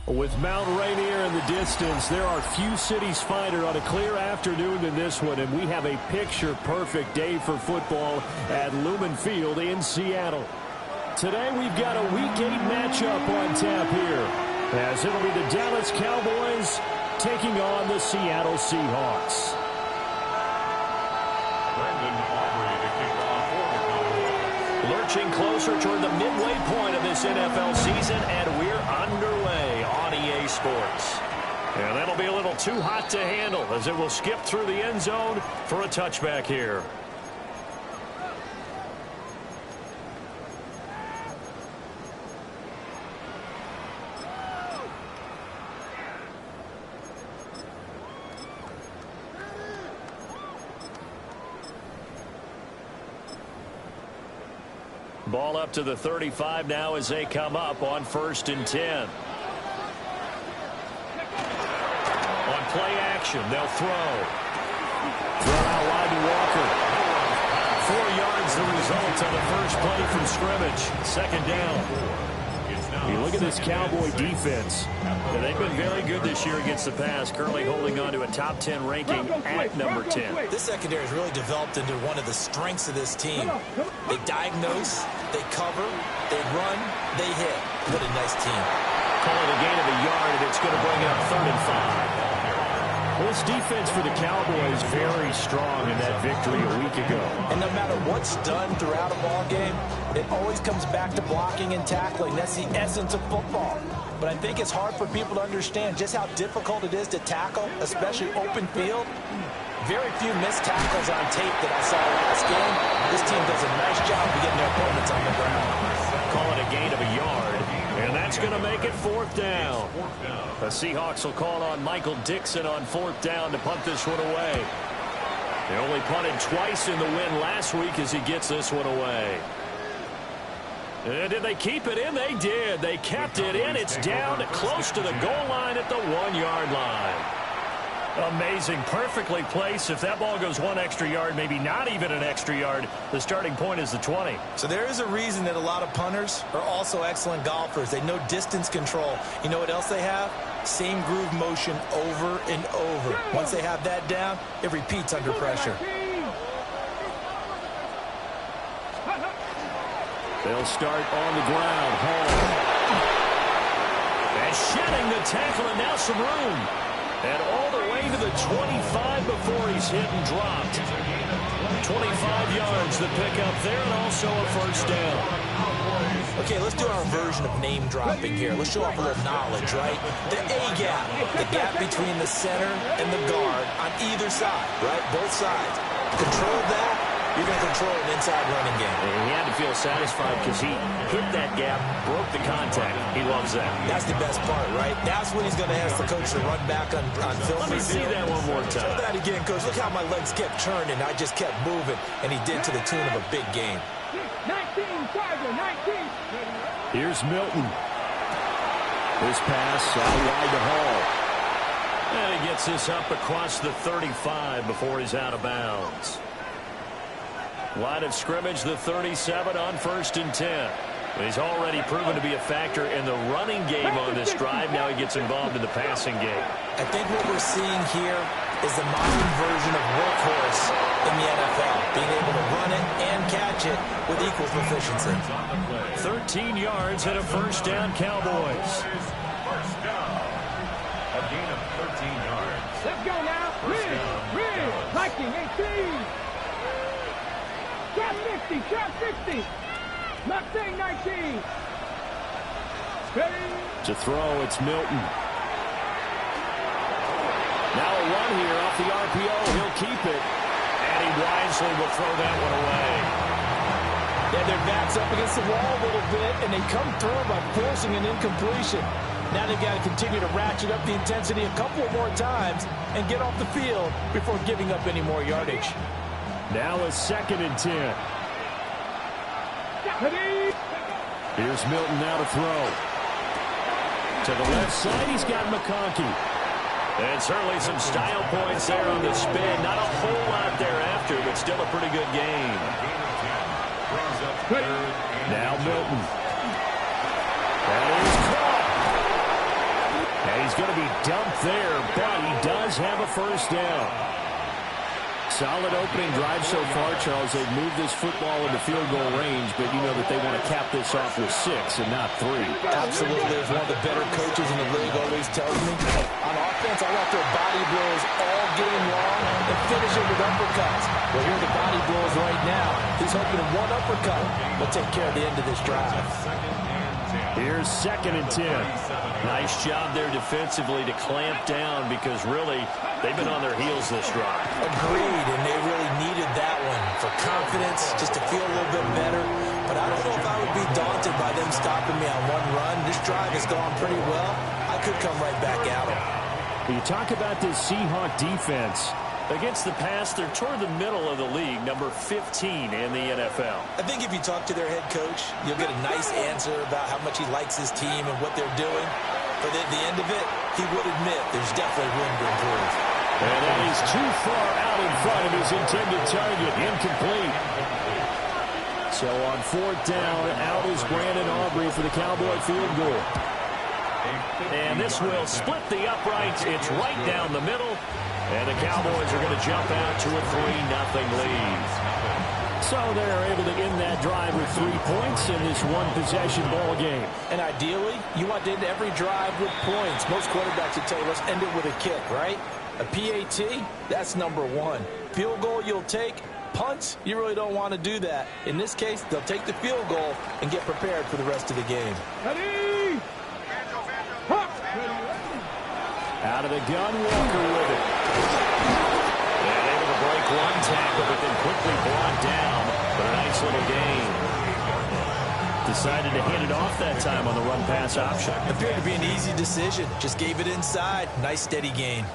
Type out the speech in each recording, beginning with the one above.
With Mount Rainier in the distance, there are few cities finer on a clear afternoon than this one, and we have a picture-perfect day for football at Lumen Field in Seattle. Today, we've got a Week 8 matchup on tap here, as it'll be the Dallas Cowboys taking on the Seattle Seahawks. Lurching closer toward the midway point of this NFL season, and we're underway on EA Sports. And that'll be a little too hot to handle as it will skip through the end zone for a touchback here. Ball up to the 35 now as they come up on 1st and 10. On play action, they'll throw. Throw out wide to Walker. 4 yards the result on the first play from scrimmage. 2nd down. You look at this Cowboy defense. They've been very good this year against the pass, currently holding on to a top 10 ranking at number 10. This secondary has really developed into one of the strengths of this team. They diagnose, they cover, they run, they hit. What a nice team. Call it a gain of a yard, and it's going to bring up 3rd and 5. Well, this defense for the Cowboys very strong in that victory a week ago. And no matter what's done throughout a ball game, it always comes back to blocking and tackling. That's the essence of football. But I think it's hard for people to understand just how difficult it is to tackle, especially open field. Very few missed tackles on tape that I saw last game. This team does a nice job of getting their opponents on the ground. Call it a gain of a yard, and that's going to make it 4th down. The Seahawks will call on Michael Dixon on 4th down to punt this one away. They only punted twice in the win last week as he gets this one away. And did they keep it in? They did. They kept it in. It's down close to the goal line at the 1-yard line. Amazing. Perfectly placed. If that ball goes 1 extra yard, maybe not even an extra yard, the starting point is the 20. So there is a reason that a lot of punters are also excellent golfers. They know distance control. You know what else they have? Same groove motion over and over. Once they have that down, it repeats under pressure. They'll start on the ground. Hall. And shedding the tackle, and now some room. And all the way to the 25 before he's hit and dropped. 25 yards the pickup there, and also a 1st down. Okay, let's do our version of name dropping here. Let's show off a little knowledge, right? The A-gap, the gap between the center and the guard on either side, right? Both sides. Control that, you're going to control an inside running game. And he had to feel satisfied because he hit that gap, broke the contact. He loves that. That's the best part, right? That's when he's going to ask the coach to run back on film. Let me see that one more time. Show that again, coach. Look how my legs kept turning. I just kept moving, and he did to the tune of a big game. 19, Tiger, 19. Here's Milton. This pass out wide to Hall. And he gets this up across the 35 before he's out of bounds. Line of scrimmage, the 37 on 1st and 10. He's already proven to be a factor in the running game on this drive. Now he gets involved in the passing game. I think what we're seeing here is the modern version of workhorse in the NFL, being able to run it and catch it with equal proficiency. 13 yards and a 1st down, Cowboys. A gain of 13 yards. Let's go now. Rid. Viking 18. Shot 60. Not saying 19. Ready? To throw, it's Milton. Now a run here off the RPO. He'll keep it. And he wisely will throw that one away. Yeah, their back's up against the wall a little bit, and they come through by forcing an incompletion. Now they've got to continue to ratchet up the intensity a couple more times and get off the field before giving up any more yardage. Now a 2nd and 10. Here's Milton now to throw. To the left side, he's got McConkey. And certainly some style points there on the spin. Not a whole lot thereafter, but still a pretty good game. Now Milton. That is caught. And he's going to be dumped there, but he does have a first down. Solid opening drive so far, Charles. They've moved this football into field goal range, but you know that they want to cap this off with 6 and not 3. Absolutely. As one of the better coaches in the league always tells me, on offense, I got to throw body blows all game long and finish it with uppercuts. Well, here are the body blows right now. He's hoping to one uppercut will take care of the end of this drive. Here's 2nd and 10. Nice job there defensively to clamp down because really they've been on their heels this drive. Agreed, and they really needed that one for confidence, just to feel a little bit better. But I don't know if I would be daunted by them stopping me on one run. This drive has gone pretty well. I could come right back at them. You talk about this Seahawk defense. Against the pass, they're toward the middle of the league, number 15 in the NFL. I think if you talk to their head coach, you'll get a nice answer about how much he likes his team and what they're doing. But at the end of it, he would admit there's definitely room to improve. And that is too far out in front of his intended target. Incomplete. So on 4th down, out is Brandon Aubrey for the Cowboy field goal. And this will split the uprights. It's right down the middle. And the Cowboys are going to jump out to a 3-0 lead. So they're able to end that drive with 3 points in this one-possession ball game. And ideally, you want to end every drive with points. Most quarterbacks would tell you, let's end it with a kick, right? A PAT, that's number 1. Field goal you'll take. Punts, you really don't want to do that. In this case, they'll take the field goal and get prepared for the rest of the game. Ready? Out of the gun, Walker with it. And able to break one tackle, but then quickly brought down. But a nice little gain. Decided to hand it off that time on the run-pass option. Appeared to be an easy decision. Just gave it inside. Nice, steady gain.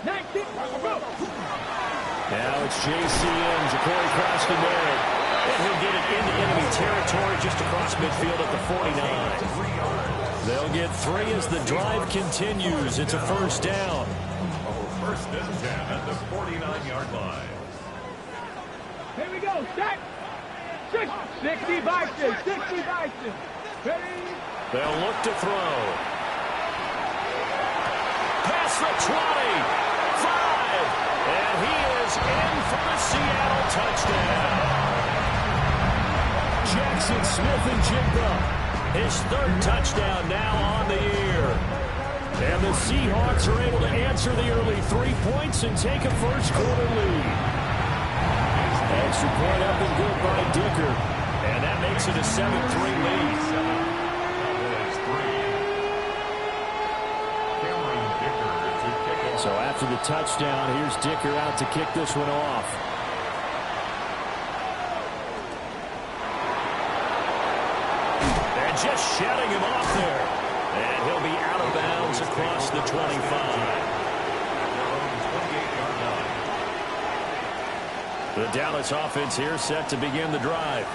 Now it's JCM, Ja'Cory Cross-Canary. And he'll get it into enemy territory just across midfield at the 49. They'll get 3 as the drive continues. It's a first down. First and 10 at the 49-yard line. Here we go. Set. 60 Bison. 60 Bison. Ready? They'll look to throw. Pass for 20. 5. And he is in for the Seattle touchdown. Jackson Smith-Njigba. His 3rd touchdown now on the year. And the Seahawks are able to answer the early 3 points and take a first-quarter lead. Extra point up and good by Dicker. And that makes it a 7-3 lead. So after the touchdown, here's Dicker out to kick this one off. Just shutting him off there. And he'll be out of bounds across the 25. The Dallas offense here set to begin the drive.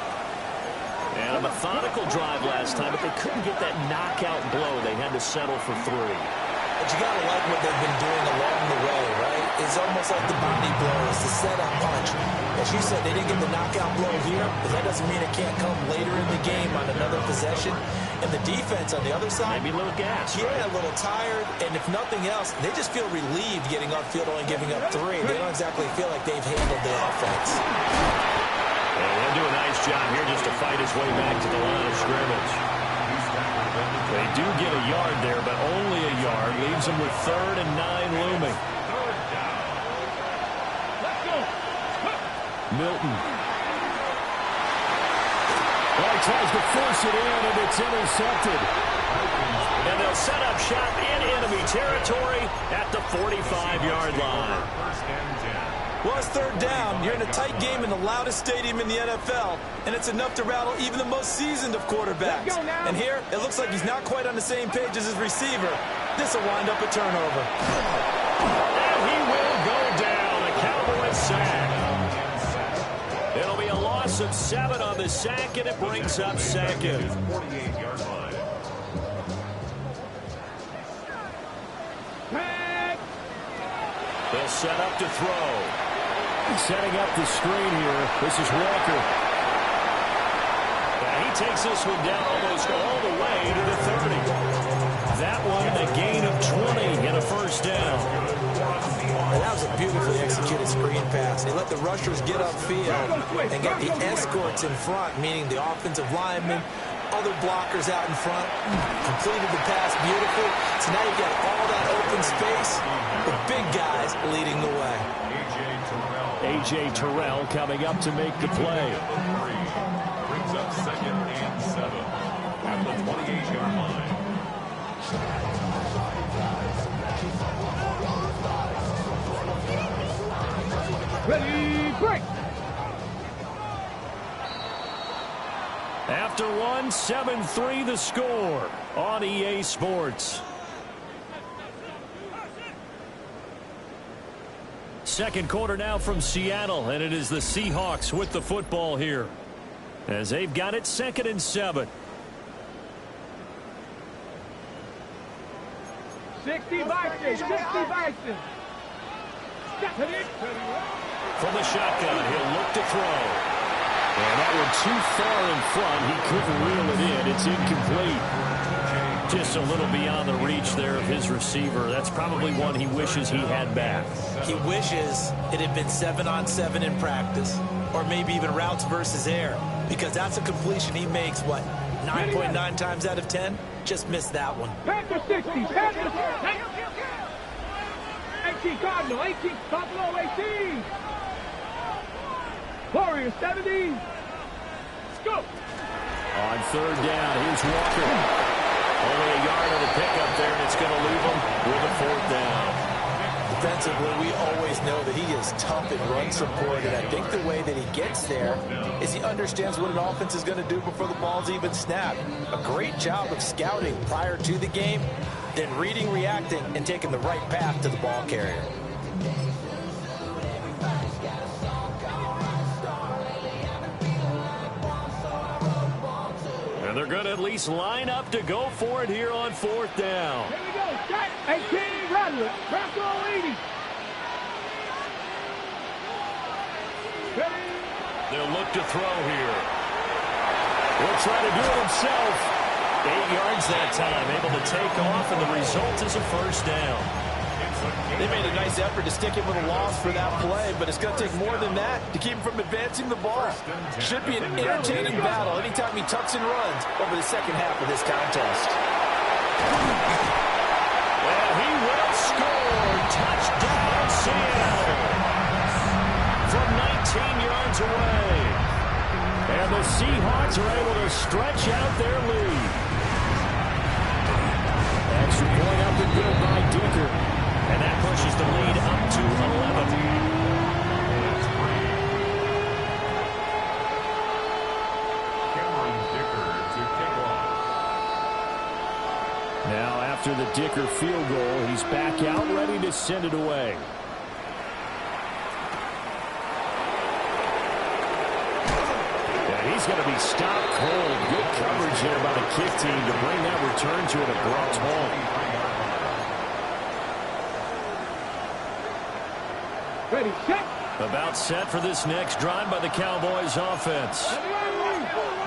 And a methodical drive last time, but they couldn't get that knockout blow. They had to settle for 3. But you got to like what they've been doing along the way, right? It's almost like the body blows, the setup punch. As you said, they didn't get the knockout blow here, but that doesn't mean it can't come later in the game on another possession. And the defense on the other side, maybe a little gas. Yeah, right? A little tired. And if nothing else, they just feel relieved getting upfield only giving up 3. They don't exactly feel like they've handled the offense. And he'll do a nice job here just to fight his way back to the line of scrimmage. They do get a yard there, but only a yard. Leaves them with 3rd and 9 looming. Milton. Well, he tries to force it in, and it's intercepted. And they'll set up shop in enemy territory at the 45-yard line. Well, it's 3rd down. You're in a tight game in the loudest stadium in the NFL, and it's enough to rattle even the most seasoned of quarterbacks. And here, it looks like he's not quite on the same page as his receiver. This will wind up a turnover. And he will go down. A Cowboys sack. It'll be a loss of 7 on the sack, and it brings up 2nd. He'll set up to throw. Setting up the screen here. This is Walker. He takes this one down almost all the way to the 30. That one a gain of 20 and a first down. That was a beautifully executed screen pass. They let the rushers get upfield and get the escorts in front, meaning the offensive linemen, other blockers out in front. Completed the pass beautifully. So now you've got all that open space. The big guys leading the way. A.J. Terrell coming up to make the play. Brings up 2nd and 7 at the 28-yard line. Ready, break. After one, 7-3 the score on EA Sports. Second quarter now from Seattle, and it is the Seahawks with the football here as they've got it 2nd and 7. 60 Bison, 60 Bison. From the shotgun, he'll look to throw. And that one too far in front. He couldn't reel it in. It's incomplete. Just a little beyond the reach there of his receiver. That's probably one he wishes he had back. He wishes it had been 7-on-7 in practice, or maybe even routes versus air, because that's a completion he makes, what, 9.9 times out of 10? Just missed that one. Panther 60, Panther 18 Cardinal, 18 Buffalo, 18. Warriors 70. Let's go. On third down, here's Walker. Only a yard of the pickup there, and it's going to leave him with a 4th down. Defensively, we always know that he is tough in run support, and I think the way that he gets there is he understands what an offense is going to do before the ball's even snapped. A great job of scouting prior to the game, then reading, reacting, and taking the right path to the ball carrier. And they're going to at least line up to go for it here on 4th down. Here we go. Set. 18 Rattler. Bronco 80. Ready. They'll look to throw here. Will try to do it himself. 8 yards that time. Able to take off, and the result is a first down. They made a nice effort to stick him with a loss for that play, but it's going to take more than that to keep him from advancing the ball. Should be an entertaining battle anytime he tucks and runs over the second half of this contest. Well, he will score. Touchdown, Seattle. From 19 yards away. And the Seahawks are able to stretch out their lead. Extra point up and good by Dicker. And that pushes the lead up to 11. Now after the Dicker field goal, he's back out ready to send it away. And he's going to be stopped cold. Good coverage there by the kick team to bring that return to an abrupt halt. Ready, set. About set for this next drive by the Cowboys offense.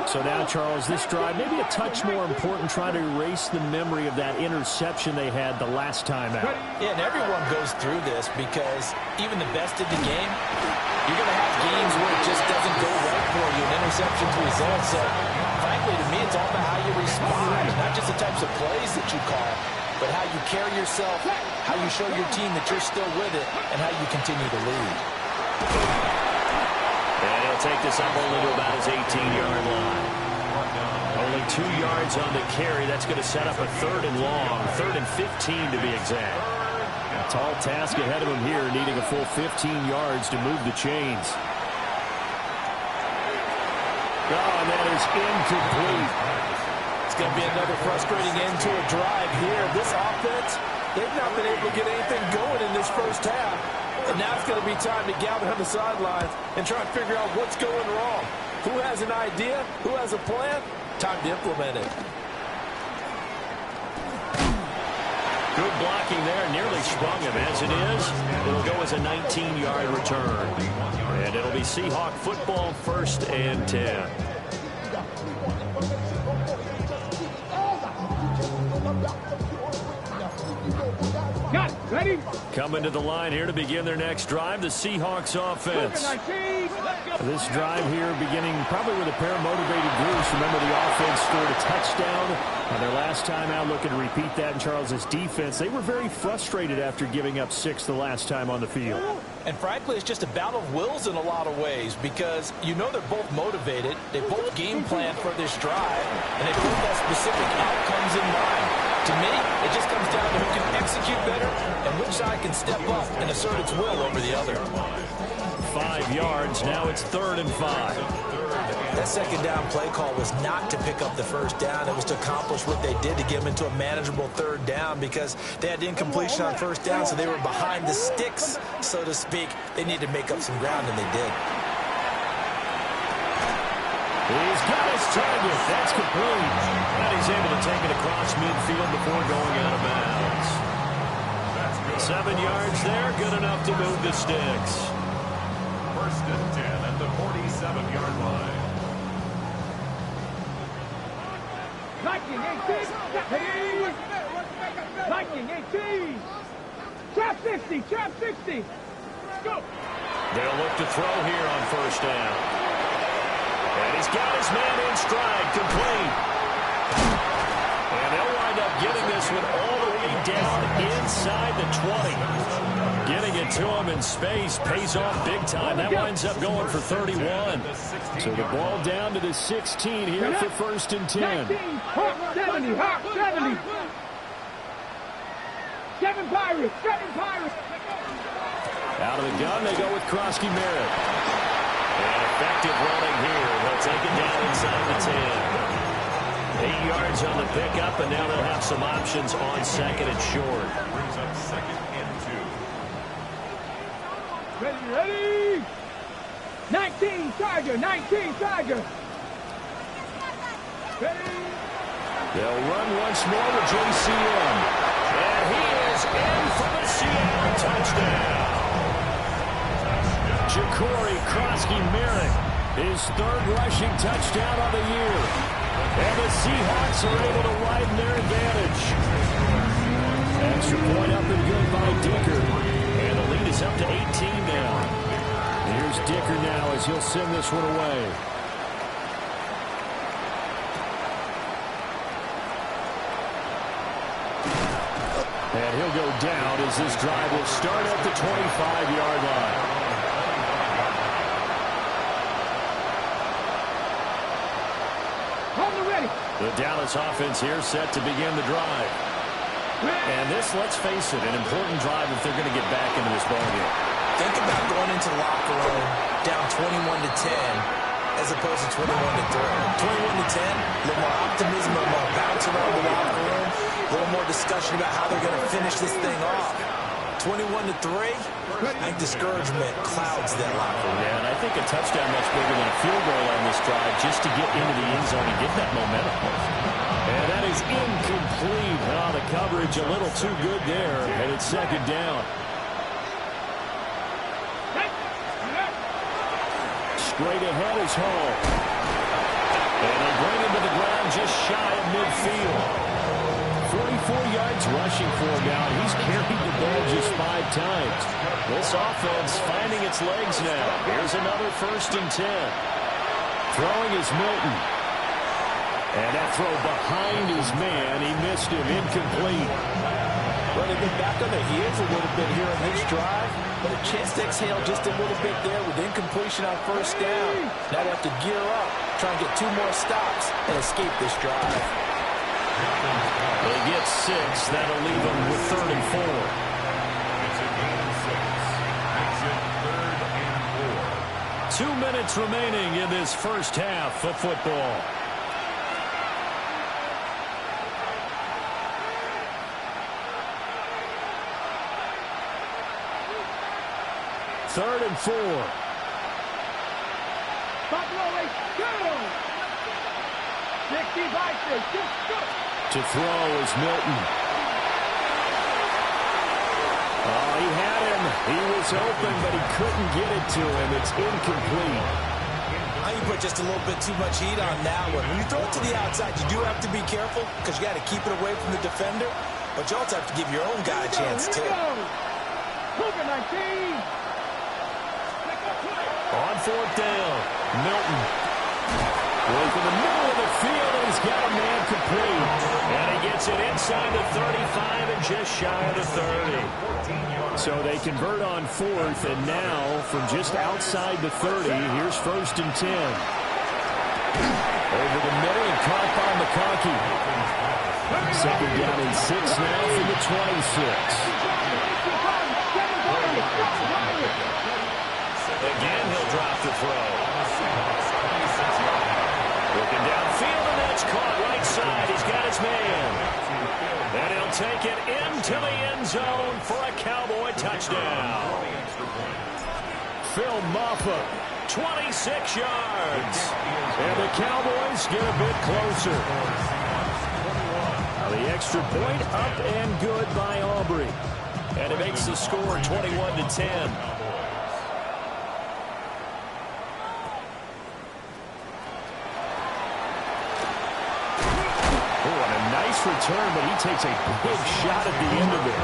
So now, Charles, this drive maybe a touch more important, trying to erase the memory of that interception they had the last time out. Yeah, and everyone goes through this because even the best in the game, you're going to have games where it just doesn't go right for you, and interceptions result. So, frankly, to me, it's all about how you respond, not just the types of plays that you call, but how you carry yourself, how you show your team that you're still with it, and how you continue to lead. And he'll take this up only to about his 18-yard line. Only 2 yards on the carry. That's going to set up a 3rd and long, 3rd and 15 to be exact. A tall task ahead of him here, needing a full 15 yards to move the chains. Oh, and that is incomplete. It's going to be another frustrating end to a drive here. This offense, they've not been able to get anything going in this first half. And now it's going to be time to gather on the sidelines and try and figure out what's going wrong. Who has an idea? Who has a plan? Time to implement it. Good blocking there. Nearly sprung him. As it is, it'll go as a 19-yard return. And it'll be Seahawk football, 1st and 10. Got it. Ready? Coming to the line here to begin their next drive, the Seahawks offense. This drive here beginning probably with a pair of motivated groups. Remember, the offense scored a touchdown on their last time out, looking to repeat that in Charles's defense. They were very frustrated after giving up 6 the last time on the field. And frankly, it's just a battle of wills in a lot of ways because you know they're both motivated. They both game plan for this drive, and they both have specific outcomes in mind. To me, it just comes down to who can execute better and which side can step up and assert its will over the other. 5 yards. Now it's 3rd and 5. That second down play call was not to pick up the first down. It was to accomplish what they did to get them into a manageable 3rd down because they had incompletion on 1st down, so they were behind the sticks, so to speak. They needed to make up some ground, and they did. He's got his target. That's complete. And he's able to take it across midfield before going out of bounds. 7 yards there, good enough to move the sticks. 1st and 10 at the 47-yard line. Lightning 18. Lightning 18. Trap 60. Trap 60. Go. They'll look to throw here on 1st down. And he's got his man in stride, complete. And they'll wind up getting this one all the way down inside the 20. Getting it to him in space pays off big time. That winds up going for 31. So the ball down to the 16 here for 1st and 10. 19. Hawk 70. Hawk 70. 7 Pirates. 7 Pirates. Out of the gun, they go with Krosky Merritt. And effective running here. They'll take it down inside the 10. 8 yards on the pickup, and now they'll have some options on 2nd and short. Brings up 2nd and 2. Ready. 19 Tiger. 19 Tiger. Ready. They'll run once more with JCM. And he is in for the Seattle touchdown. Ja'Cory Krosky-Merritt, his 3rd rushing touchdown of the year. And the Seahawks are able to widen their advantage. Extra point up and good by Dicker. And the lead is up to 18 now. Here's Dicker now as he'll send this one away. And he'll go down as this drive will start at the 25-yard line. The Dallas offense here set to begin the drive. And this, let's face it, an important drive if they're going to get back into this ballgame. Think about going into the locker room down 21-10 as opposed to 21-3. 21-10, a little more optimism, a little more bounce around the locker room, a little more discussion about how they're going to finish this thing off. 21-3, I think discouragement clouds that locker room. Yeah, and I think a touchdown much bigger than a field goal on this drive just to get into the end zone and get that momentum. And that is incomplete. Oh, the coverage a little too good there, and it's 2nd down. Straight ahead is Hall. And they bring him to the ground just shy of midfield. 44 yards rushing for him now. He's carried the ball just 5 times. This offense finding its legs now. Here's another 1st and 10. Throwing is Milton. And that throw behind his man. He missed him. Incomplete. Well, they've been back on their heels a little bit here on this drive, but a chance to exhale just a little bit there with incompletion on 1st down. Now they have to gear up, try and get 2 more stops, and escape this drive. They get 6. That'll leave them with 3rd and 4. It's a gain of 6. Makes it 3rd and 4. 2 minutes remaining in this first half of football. Third and 4. Buffalo, go! 60 by 6, go! To throw is Milton. Oh, he had him. He was open, but he couldn't get it to him. It's incomplete. You put just a little bit too much heat on that one. When you throw it to the outside, you do have to be careful because you got to keep it away from the defender, but you also have to give your own guy a chance, too. On fourth down, Milton. Going for the middle of the field, and he's got a man complete. And he gets it inside the 35 and just shy of the 30. So they convert on fourth, and now from just outside the 30, here's first and 10. Over the middle and caught by McConkey. Second down and 6 now from the 26. Again, he'll drop the throw. Looking downfield, and that's caught right side. He's got his man. And he'll take it into the end zone for a Cowboy touchdown. Phil Maffa, 26 yards. And the Cowboys get a bit closer. The extra point up and good by Aubrey. And it makes the score 21-10. Return, but he takes a big shot at the end of it.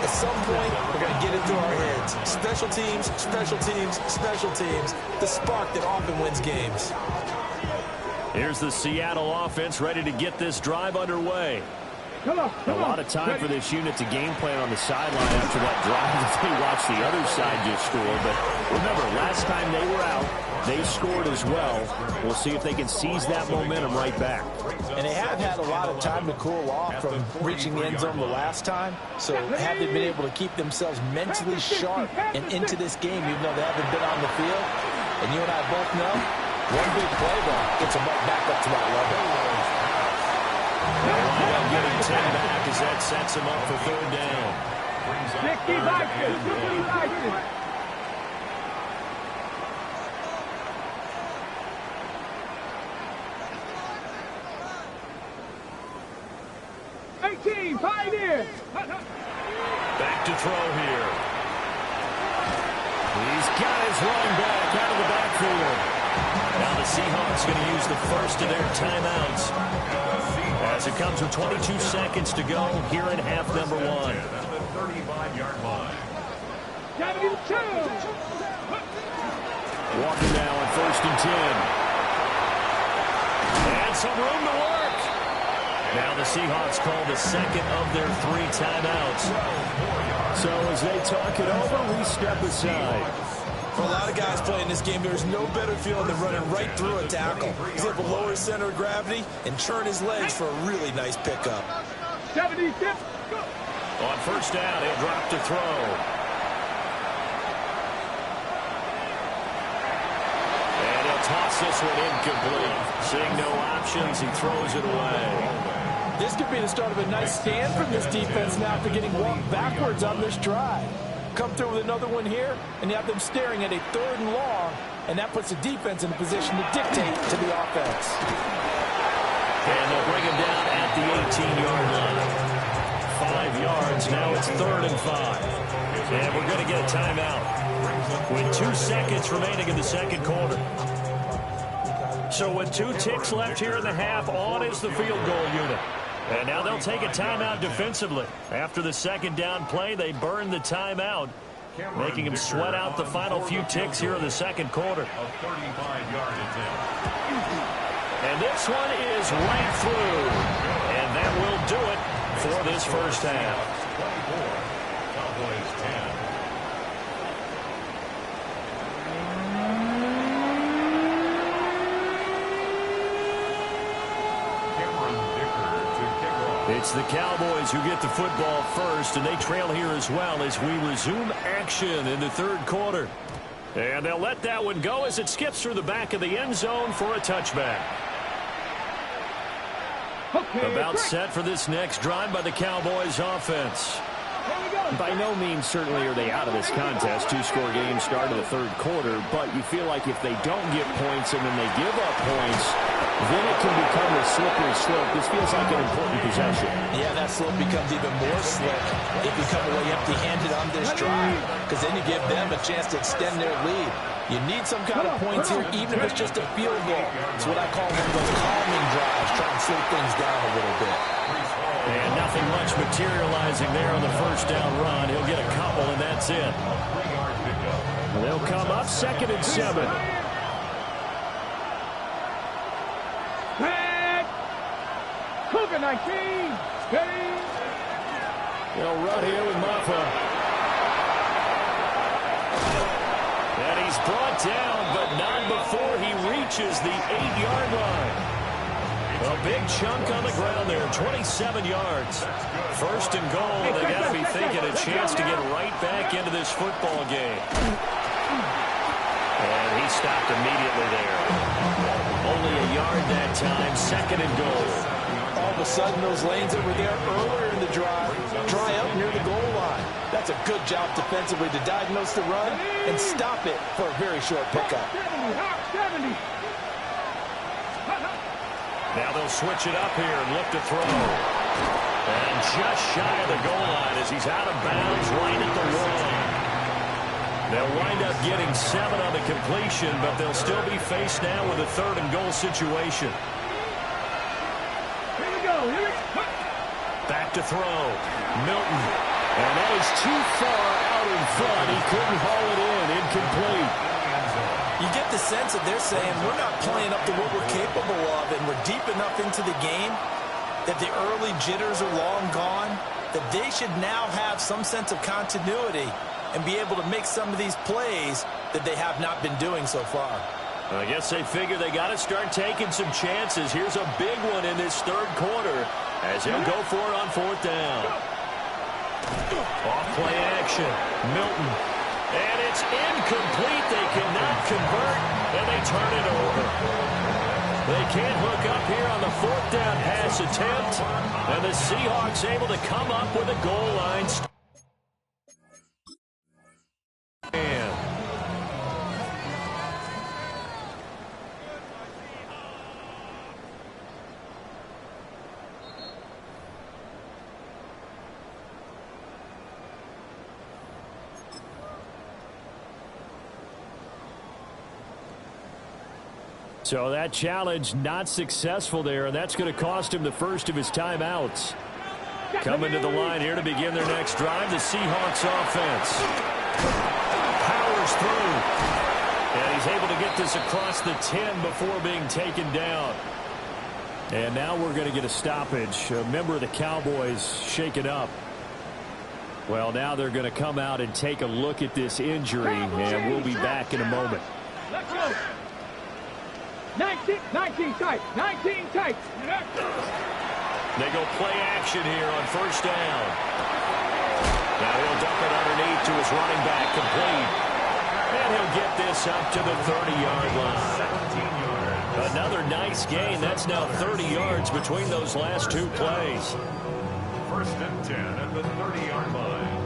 At some point, we're going to get into our heads. Special teams, special teams, special teams. The spark that often wins games. Here's the Seattle offense ready to get this drive underway. A lot of time for this unit to game plan on the sideline after that drive that they watched the other side just score. But remember, last time they were out, they scored as well. We'll see if they can seize that momentum right back. And they have had a lot of time to cool off from reaching the end zone the last time. So have they been able to keep themselves mentally sharp and into this game, even though they haven't been on the field? And you and I both know, one big play ball gets them right back up to that level. They'll wind up getting 10 back as that sets them up for third down. 18, Pioneer. Back to throw here. He's got his running back out of the backfield. Now the Seahawks going to use the first of their timeouts as it comes with 22 seconds to go here in half number one. 35-yard line. 72. Walking now on first and 10. And some room to work. Now the Seahawks call the second of their 3 timeouts. So as they talk it over, we step aside. For a lot of guys playing this game, there's no better feeling than running right through a tackle. He's able to lower his center of gravity and churn his legs for a really nice pickup. 76. On first down, he'll drop to throw. And he'll toss this one incomplete. Seeing no options, he throws it away. This could be the start of a nice stand from this defense now after getting walked backwards on this drive. Come through with another one here, and you have them staring at a 3rd and long, and that puts the defense in a position to dictate to the offense. And they'll bring him down at the 18-yard line. 5 yards, now it's 3rd and 5. And we're going to get a timeout with 2 seconds remaining in the second quarter. So with 2 ticks left here in the half, on is the field goal unit. And now they'll take a timeout defensively. After the second down play, they burn the timeout, making them sweat out the final few ticks here in the second quarter. And this one is right through. And that will do it for this first half. Cowboys 10. It's the Cowboys who get the football first, and they trail here as well as we resume action in the third quarter. And they'll let that one go as it skips through the back of the end zone for a touchback. About set for this next drive by the Cowboys offense. By no means certainly are they out of this contest. 2-score game start of the third quarter, but you feel like if they don't get points and then they give up points, then it can become a slippery slope. This feels like an important possession. Yeah, that slope becomes even more slick if you come away empty-handed on this drive, because then you give them a chance to extend their lead. You need some kind of points here, even if it's just a field goal. It's what I call one of those calming drives, trying to slow things down a little bit. And nothing much materializing there on the first down run. He'll get a couple, and that's it. They'll come up 2nd and 7. Cougar 19. Steady. They'll run here with Maffa. And he's brought down, but not before he reaches the 8-yard line. A big chunk on the ground there, 27 yards. 1st and goal, they got to be thinking a chance to get right back into this football game. And he stopped immediately there. Only a yard that time, 2nd and goal. All of a sudden, those lanes that were there earlier in the drive dry up near the goal line. That's a good job defensively to diagnose the run and stop it for a very short pickup. 70. Now they'll switch it up here and look to throw. And just shy of the goal line as he's out of bounds right at the 1. They'll wind up getting 7 on the completion, but they'll still be faced now with a 3rd and goal situation. Here we go. Back to throw. Milton. And that is too far out in front. He couldn't haul it in. Incomplete. You get the sense that they're saying we're not playing up to what we're capable of, and we're deep enough into the game that the early jitters are long gone, that they should now have some sense of continuity and be able to make some of these plays that they have not been doing so far. I guess they figure they got to start taking some chances. Here's a big one in this 3rd quarter as he'll go for it on 4th down. Off play action. Milton. And it's incomplete. They cannot convert, and they turn it over. They can't hook up here on the 4th down pass attempt, and the Seahawks able to come up with a goal line stand. So that challenge not successful there, and that's going to cost him the first of his timeouts. Coming to the line here to begin their next drive, the Seahawks offense. Powers through. And he's able to get this across the 10 before being taken down. And now we're going to get a stoppage. A member of the Cowboys shaken up. Well, now they're going to come out and take a look at this injury, and we'll be back in a moment. Let's go. 19 tight. 19 tight. They go play action here on 1st down. Now he'll dump it underneath to his running back, complete. And he'll get this up to the 30-yard line. Another nice gain. That's now 30 yards between those last 2 plays. 1st and 10 at the 30-yard line.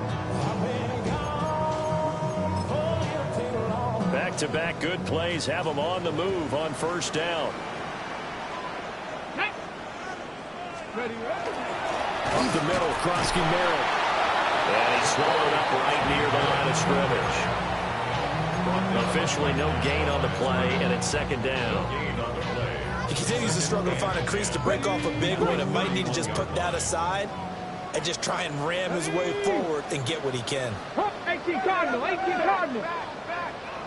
Back-to-back good plays have them on the move on 1st down. Up the middle, Krosky Merrill. And he's swallowed up right near the line of scrimmage. Officially no gain on the play, and it's 2nd down. He continues to struggle to find a crease to break off a big one, and might need to just put that aside and just try and ram his way forward and get what he can. 18 Cardinal.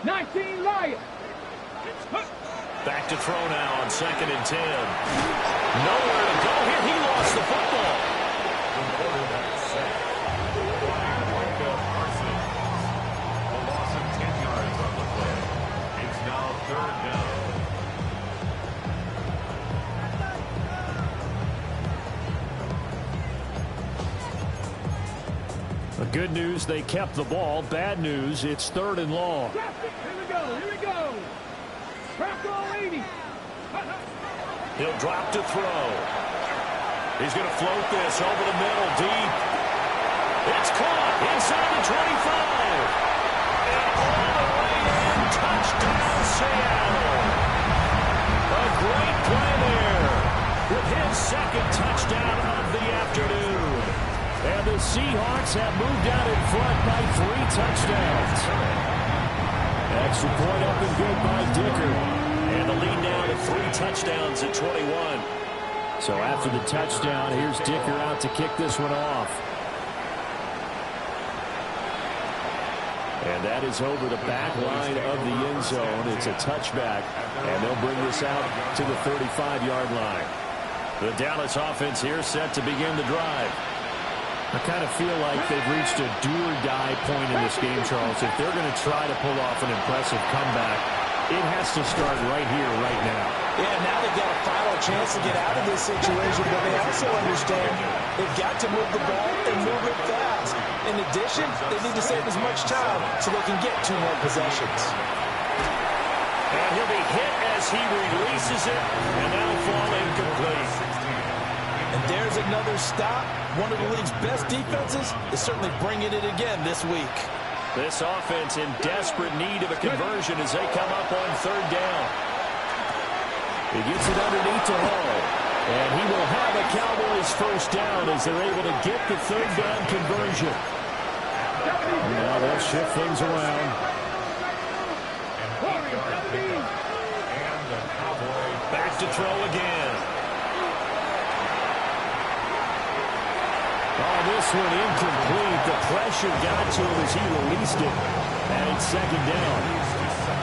19 Lion. Back to throw now on 2nd and 10. Nowhere to go here. He lost the football. The quarterback sack. A loss of 10 yards on the play. It's now 3rd down. Good news, they kept the ball. Bad news, it's 3rd and long. Here we go. Bronco 80. He'll drop to throw. He's going to float this over the middle, deep. It's caught inside the 25. And all the way in, touchdown Seattle. A great play there with his second touchdown of the afternoon. And the Seahawks have moved out in front by 3 touchdowns. Extra point up and good by Dicker. And the lead now to 3 touchdowns at 21. So after the touchdown, here's Dicker out to kick this one off. And that is over the back line of the end zone. It's a touchback, and they'll bring this out to the 35-yard line. The Dallas offense here set to begin the drive. I kind of feel like they've reached a do-or-die point in this game, Charles. If they're going to try to pull off an impressive comeback, it has to start right here, right now. Yeah, now they've got a final chance to get out of this situation, but they also understand they've got to move the ball and move it fast. In addition, they need to save as much time so they can get 2 more possessions. And he'll be hit as he releases it, and that'll fall incomplete. And there's another stop. One of the league's best defenses is certainly bringing it again this week. This offense in desperate need of a conversion as they come up on 3rd down. He gets it underneath to Hall. And he will have a Cowboys first down as they're able to get the 3rd down conversion. Now they'll shift things around. Back to throw again. Oh, this one incomplete. The pressure got to him as he released it. And it's 2nd down.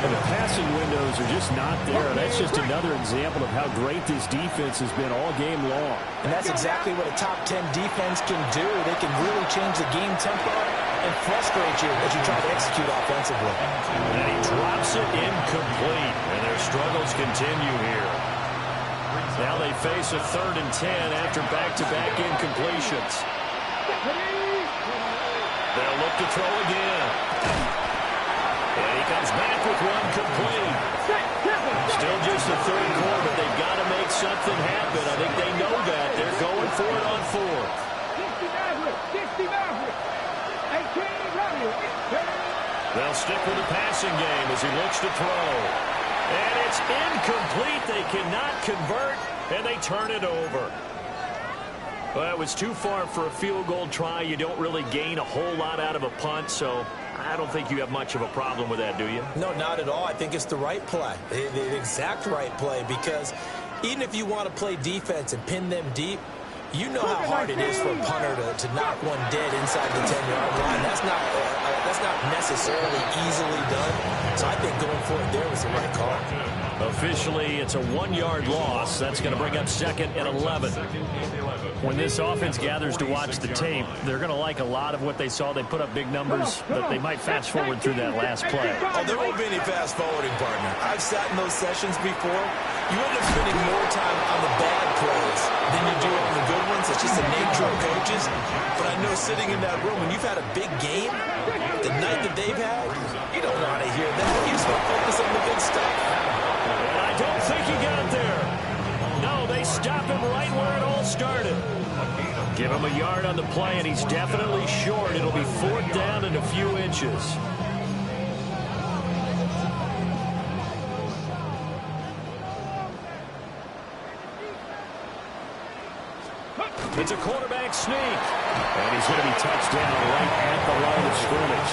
And the passing windows are just not there. That's just another example of how great this defense has been all game long. And that's exactly what a top 10 defense can do. They can really change the game tempo and frustrate you as you try to execute offensively. And he drops it incomplete. And their struggles continue here. Now they face a 3rd and 10 after back-to-back incompletions. They'll look to throw again. And he comes back with one complete. Still just the 3rd quarter. They've got to make something happen. I think they know that. They're going for it on 4th. They'll stick with the passing game as he looks to throw. And it's incomplete. They cannot convert, and they turn it over. Well, it was too far for a field goal try. You don't really gain a whole lot out of a punt, so I don't think you have much of a problem with that, do you? No, not at all. I think it's the right play, the exact right play, because even if you want to play defense and pin them deep, you know how hard it is for a punter to knock one dead inside the 10-yard line. That's not necessarily easily done. So I think going for it there was the right call. Officially, it's a 1-yard loss. That's going to bring up 2nd and 11. When this offense gathers to watch the tape, they're going to like a lot of what they saw. They put up big numbers, but they might fast forward through that last play. Oh, there won't be any fast forwarding, partner. I've sat in those sessions before. You end up spending more time on the bad plays than you do on the good ones. It's just the nature of coaches. But I know sitting in that room, when you've had a big game, the night that they've had, you don't want to hear that. You just want to focus on the big stuff. And I don't think he got there. No, they stop him right where it all started. Give him a yard on the play, and he's definitely short. It'll be 4th down and a few inches. It's a quarterback sneak. And he's going to be touched down right at the line of scrimmage.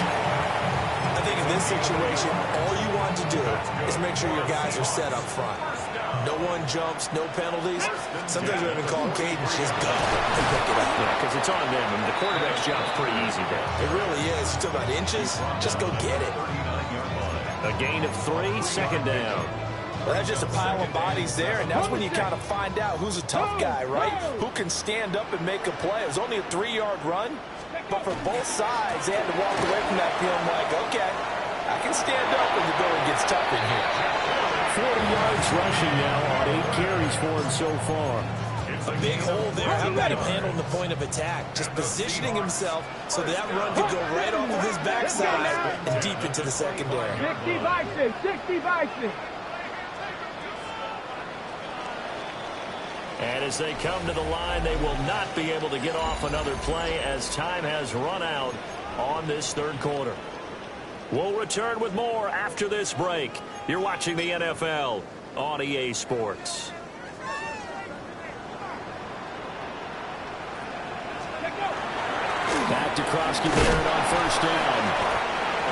I think in this situation, all you want to do is make sure your guys are set up front. No one jumps, no penalties. Sometimes we even call cadence, just go and pick it up. Yeah, because it's on them, and the quarterback's job is pretty easy there. It really is. You talk about inches, just go get it. A gain of 3, 2nd down. Well, that's just a pile of bodies there, and that's when you kind of find out who's a tough guy, right? Who can stand up and make a play. It was only a 3-yard run, but for both sides, they had to walk away from that feeling like, okay, I can stand up when the going gets tough in here. 40 yards rushing now on 8 carries for him so far. A big hole there. How about him handling the point of attack? Just positioning himself so that run could go right off of his backside and deep into the secondary. 60 Vikings, 60 Vikings. And as they come to the line, they will not be able to get off another play as time has run out on this 3rd quarter. We'll return with more after this break. You're watching the NFL on EA Sports. Back to Krosky Barrett on first down.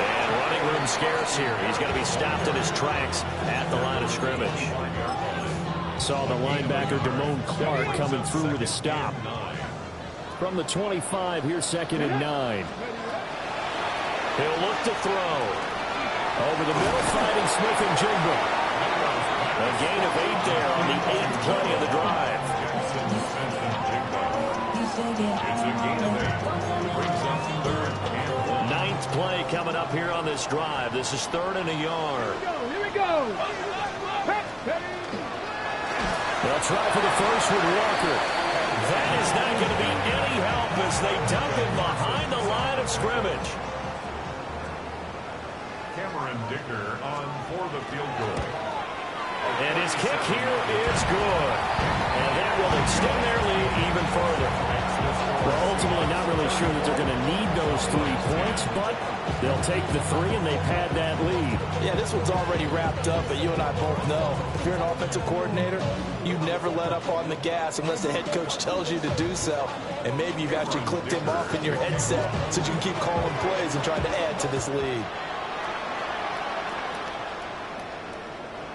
And running room scarce here. He's going to be stopped in his tracks at the line of scrimmage. Saw the linebacker Damone Clark coming through with a stop. From the 25, here's 2nd and 9. He'll look to throw. Over the middle, finding Smith and Jigba. A gain of 8 there on the 8th play of the drive. It's a gain of 8. Brings up 3rd and 1. 9th play coming up here on this drive. This is 3rd and a yard. Here we go. They'll try for the first with Walker. That is not going to be any help as they dump him behind the line of scrimmage. Cameron Dicker on for the field goal. And his kick here is good. And that will extend their lead even further. Well, ultimately not really sure that they're going to need those 3 points, but they'll take the 3 and they pad that lead. Yeah, this one's already wrapped up, but you and I both know if you're an offensive coordinator, you never let up on the gas unless the head coach tells you to do so. And maybe you've actually clicked him off in your headset so you can keep calling plays and trying to add to this lead.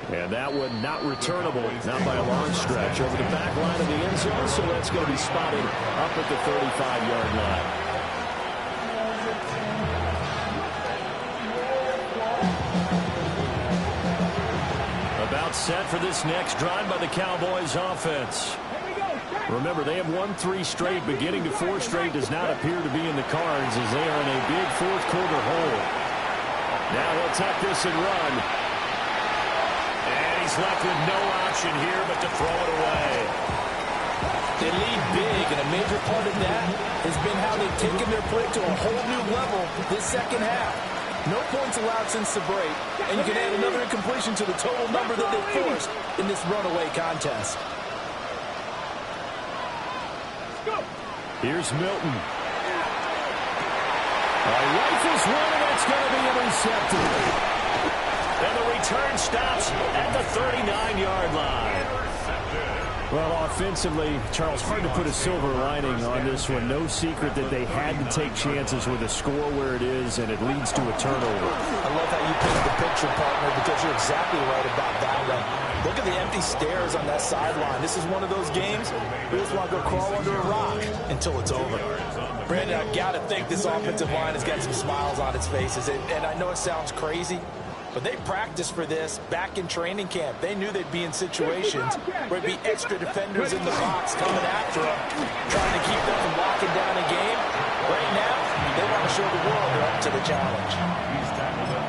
And that one not returnable, not by a long stretch, over the back line of the end zone, so that's going to be spotted up at the 35-yard line. About set for this next drive by the Cowboys offense. Remember, they have won 3 straight, but getting to 4 straight does not appear to be in the cards as they are in a big fourth-quarter hole. Now they'll tuck this and run. He's left with no option here but to throw it away. They lead big, and a major part of that has been how they've taken their play to a whole new level this second half. No points allowed since the break, and you can add another incompletion to the total number that they forced in this runaway contest. Here's Milton. Rifles one, and it's going to be intercepted. And the return stops at the 39-yard line. Well, offensively, Charles, hard to put a silver lining on this one. No secret that they had to take chances with a score where it is, and it leads to a turnover. I love how you paint the picture, partner, because you're exactly right about that one. Look at the empty stairs on that sideline. This is one of those games where you just want to go crawl under a rock until it's over. Brandon, I've got to think this offensive line has got some smiles on its faces. And I know it sounds crazy, but they practiced for this back in training camp. They knew they'd be in situations where there'd be extra defenders in the box coming after them, trying to keep them from locking down a game. Right now, they want to show the world they're up to the challenge.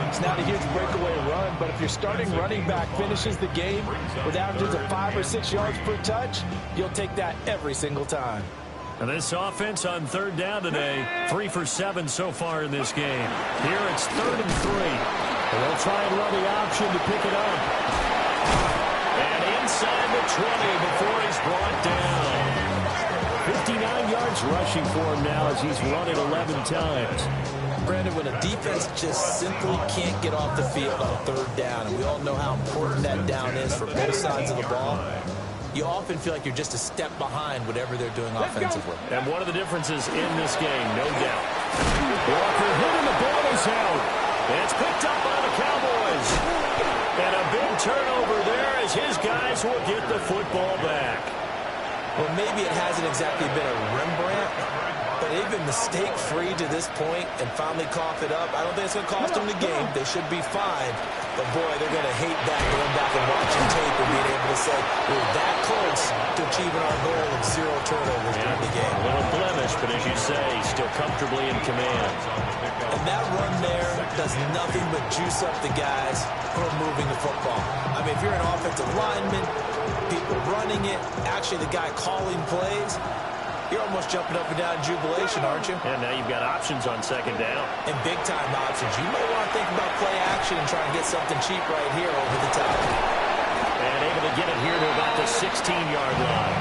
It's not a huge breakaway run, but if your starting running back finishes the game with averages of 5 or 6 yards per touch, you'll take that every single time. And this offense on 3rd down today, 3 for 7 so far in this game. Here it's 3rd and 3. And they'll try and run the option to pick it up. And inside the 20 before he's brought down. 59 yards rushing for him now as he's run it 11 times. Brandon, when a defense just simply can't get off the field on 3rd down, and we all know how important that down is for both sides of the ball, you often feel like you're just a step behind whatever they're doing offensively. And one of the differences in this game, no doubt. Walker hitting the ball is out. And it's picked up by the Cowboys. And a big turnover there as his guys will get the football back. Well, maybe it hasn't exactly been a Rembrandt, but they've been mistake-free to this point and finally cough it up. I don't think it's going to cost them the game. They should be fine. But, boy, they're going to hate that, going back and watching tape and being able to say, we're that close to achieving our goal of 0 turnovers during the game. A little blemish, but as you say, still comfortably in command. And that run there does nothing but juice up the guys who are moving the football. I mean, if you're an offensive lineman, people running it, actually the guy calling plays, you're almost jumping up and down in jubilation, aren't you? And now you've got options on 2nd down. And big-time options. You might want to think about play action and try and get something cheap right here over the top. And able to get it here to about the 16-yard line.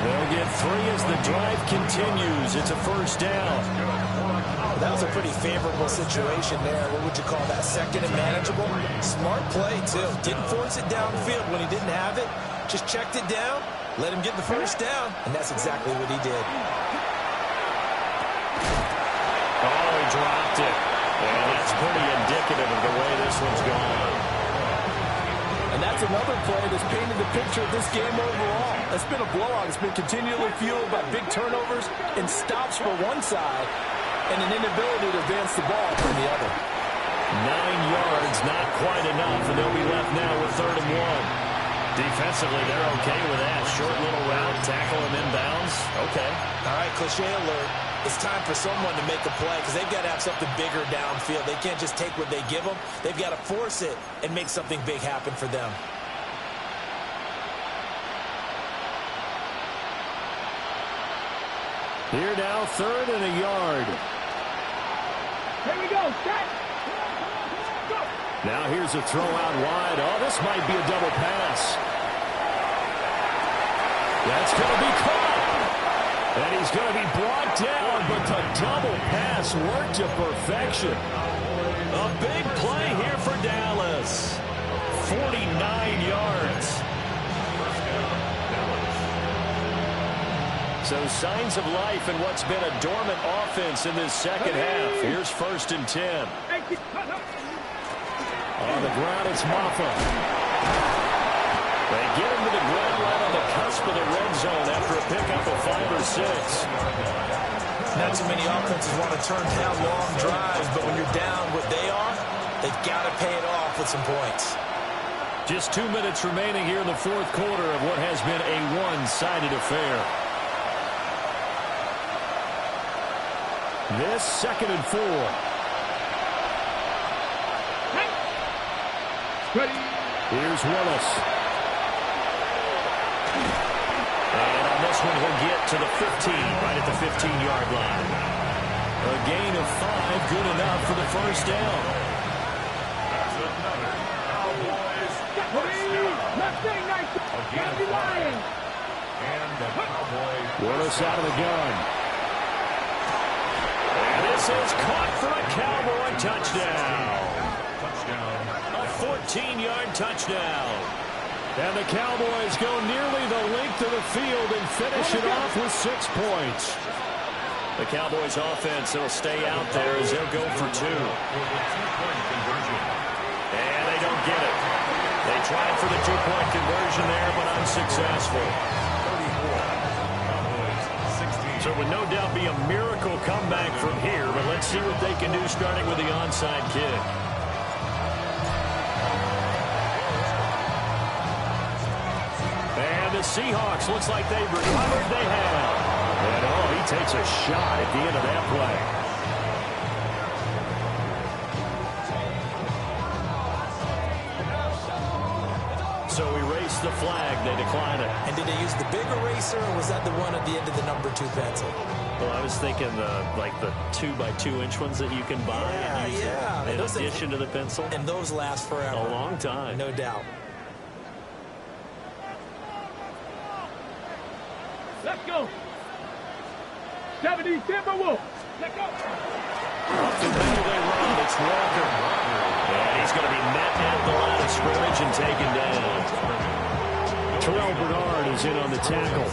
They'll get 3 as the drive continues. It's a first down. That was a pretty favorable situation there. What would you call that? Second and manageable? Smart play, too. Didn't force it downfield when he didn't have it. Just checked it down, let him get the first down, and that's exactly what he did. Oh, he dropped it. And that's pretty indicative of the way this one's gone. And that's another play that's painted the picture of this game overall. It's been a blowout. It's been continually fueled by big turnovers and stops for one side and an inability to advance the ball from the other. 9 yards, not quite enough, and they'll be left now with 3rd and 1. Defensively, they're okay with that. Short little route, tackle him inbounds. Okay. All right, cliche alert. It's time for someone to make a play because they've got to have something bigger downfield. They can't just take what they give them. They've got to force it and make something big happen for them. Here now, 3rd and a yard. Here we go. Set. Go. Now here's a throw out wide. Oh, this might be a double pass. That's going to be caught. And he's going to be brought down, but the double pass worked to perfection. A big play here for Dallas. 49 yards. So signs of life in what's been a dormant offense in this second half. Here's 1st and 10. On the ground, it's Maffa. They get him to the ground right on the cusp of the red zone after a pickup of 5 or 6. Not too many offenses want to turn down long drives, but when you're down what they are, they've got to pay it off with some points. Just 2 minutes remaining here in the 4th quarter of what has been a one-sided affair. This 2nd and 4. Ready. Here's Willis. And on this one, he'll get to the 15, right at the 15-yard line. A gain of 5, good enough for the first down. That's another Cowboys first down. Let's stay nice. Again, and the Cowboys. Willis out of the gun. And this is caught for a Cowboy touchdown. Touchdown. A 14-yard touchdown. And the Cowboys go nearly the length of the field and finish it off with 6 points. The Cowboys offense will stay out there as they'll go for 2. And they don't get it. They tried for the 2-point conversion there, but unsuccessful. 34. So it would no doubt be a miracle comeback from here, but let's see what they can do starting with the onside kick. And the Seahawks looks like they've recovered. They have. And oh, he takes a shot at the end of that play. So erase the flag. They decline it. And did they use the big eraser, or was that the one at the end of the number 2 pencil? Well, I was thinking like the 2x2-inch ones that you can buy and use in addition to the pencil. And those last forever. A long time. No doubt. Let's go. 70 Timberwolves. Let's go. They run. It's Walker. And he's going to be met at the line of scrimmage and taken down. Terrell Bernard is in on the tackle.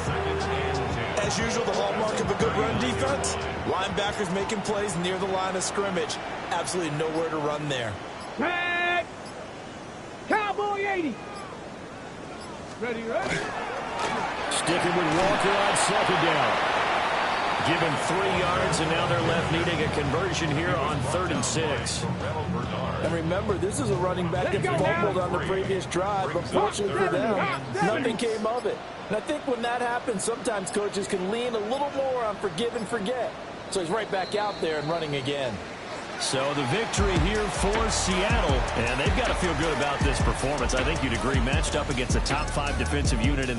As usual, the hallmark of a good run defense. Linebackers making plays near the line of scrimmage. Absolutely nowhere to run there. Tag. Cowboy 80. Ready. Sticking with Walker on 2nd down. Given 3 yards, and now they're left needing a conversion here on 3rd and 6. And remember, this is a running back that fumbled on the previous drive, but fortunately for them, nothing came of it. And I think when that happens, sometimes coaches can lean a little more on forgive and forget. So he's right back out there and running again. So the victory here for Seattle, and they've got to feel good about this performance. I think you'd agree, matched up against a top 5 defensive unit in